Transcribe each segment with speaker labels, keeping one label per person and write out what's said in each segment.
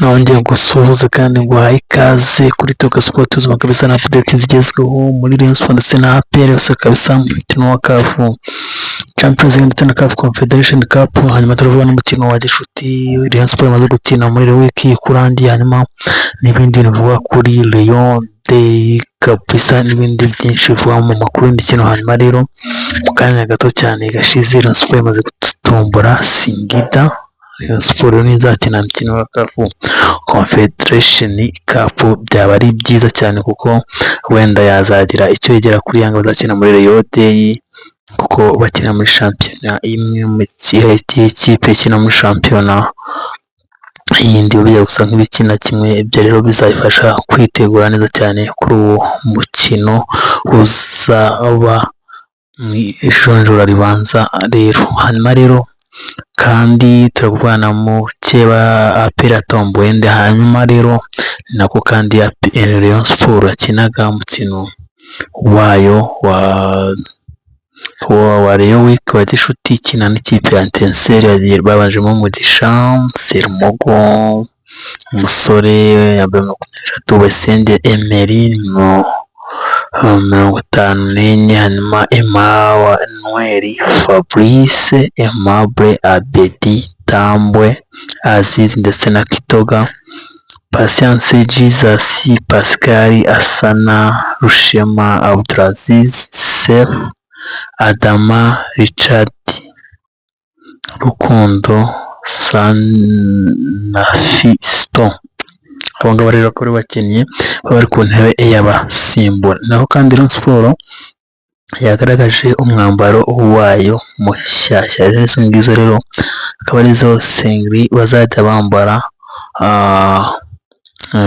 Speaker 1: nongeye gusuhuza kandi nguhaye ikaze kuri Toka Sport, ubuzima kabisa na update zigezweho muri Rayon Sports ndetse na APR yose kabisa mu mukino wa CAF Champions League ndetse na CAF Confederation Cup. Hanyuma turavuga n'umukino wa gishuti Rayon Sports imaze gukina muri wiki kurangiye, hanyuma n'ibindi bivuga kuri Rayon Day kabisa n'ibindi byinshi bivuga mu makuru y'imikino. Hanyuma rero mu kanya gato cyane gashize Rayon Sports imaze gutombora Singida. Rayon Sports n'izakina umukino wa CAF Confederation Cup, byaba ari byiza cyane kuko wenda yazagira icyo yegera kuri Yanga bazakina muri Rayon Day, kuko bakina muri shampiyona imwe mu kipe ikina muri shampiyona yindi bijya gusa nk'ibikina kimwe. Ibyo rero bizayifasha kwitegura neza cyane kuri uwo mukino uzaba mu ijonjora ribanza rero. Hanyuma rero kandi turavugana mu keba APR yatomboye nde, hanyuma rero nako kandi Rayon Sports yakinaga umukino wayo wa Rayon Week wa gishuti ikina n'ikipe ya Etincelle. Babanjemo Mugisha Serumogo, umusore yambaye 23, Wesende Emery 54, hanyuma Emmanuel Fabrice, Aimable Abedi, Tambwe Aziz ndetse na Kitoga, Patience Jesus, Pascal Asana, Rushema Abdulaziz, Sef Adama, Richard Rukundo, Sanafisto. Abo ngabo rero ko bakinnyi bari ku ntebe y'abasimbura. Naho kandi Rayon Sports yagaragaje umwambaro wayo mushyashya. Izo ngizo rero akaba arizo sengeri bazajya bambara.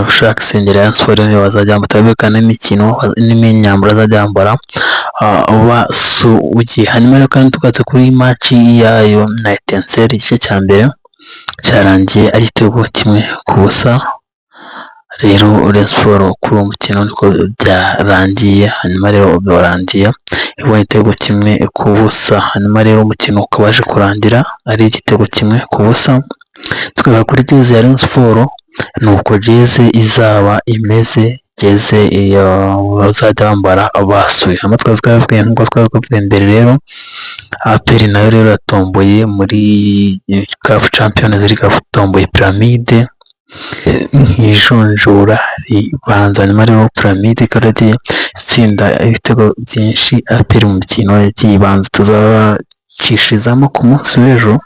Speaker 1: Ushaka isengeri ya Rayon Sports niyo bazajya bambara, berekana n'imikino n'imyambaro bazajya bambara basugiye. Hanyuma rero kandi tugatse kuri match yayo na Etincelle, igice cya mbere cyarangiye ari igitego 1-0. Rero Rayon Sports kuri uwo mukino niko byarangiye. Hanyuma rero byarangiye ibonye igitego 1-0. Hanyuma rero umukino ukabaje kurangira ari igitego 1-0. Tukaba kuri jezi ya Rayon Sports nuko jezi izaba imeze, jezi iyo bazajya bambara basuye. Hanyuma twazwabwiye nk'uko twabwiye mbere rero APR nayo rero yatomboye muri CAF Champions League, yatomboye Pyramide nk'ijonjora ribanza. Hanyuma rero Pyramide ikaba yagiye itsinda ibitego byinshi APR mu mikino yagiye ibanza. Tuzabakishirizamo ku munsi w'ejo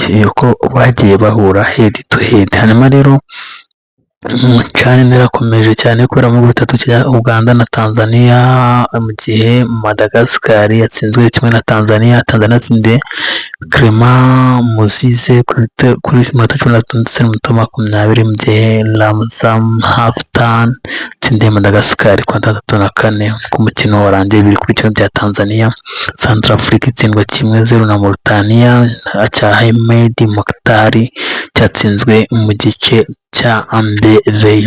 Speaker 1: yuko bagiye bahura head to head. Hanyuma rero cyane narakomeje cyane kubera mu bitatu cya Uganda na Tanzania, mu gihe Madagascar yatsinzwe kimwe na Tanzania. Tanzania yatsinze Clement Muzize kuri minota 16 ndetse n'umunota 20, mu gihe Ramzan Haftan yatsinze Madagascar ku 64 ku mukino warangiye 2-1 bya Tanzania. Centrafrique itsindwa 1-0 na Mauritania cya Ahmed Mokhtari cyatsinzwe mu gice cya mbere.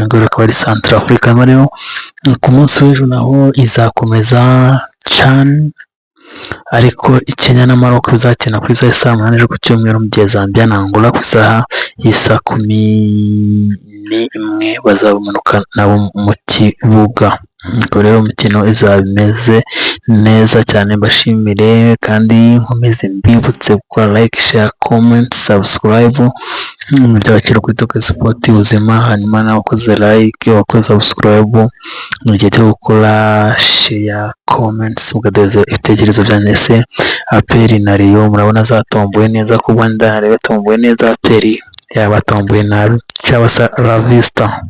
Speaker 1: Ngoro akaba ari Centrafrique. Hanyuma rero ku munsi w'ejo naho izakomeza CHAN, ariko Kenya na Maroc bizakina ku isaha saa 8 ejo ku cyumweru, mu gihe Zambia na Angola ku isaha y'isa 11 bazabamanuka nabo mu kibuga. Ubwo rero umukino izaba imeze neza cyane. Mbashimire kandi nkomeze mbibutse gukora like, share, comment, subscribe mu byakira kuri Toka Sport ubuzima. Hanyuma nawe ukoze like, wakoze subscribe, mu gihe cyo gukora share, comments, mugadeze ibitekerezo byanyu. Ese APR na Rayon murabona zatomboye neza? Kuba ndarebatomboye neza APR yabatomboye nabi cyangwa se la vista?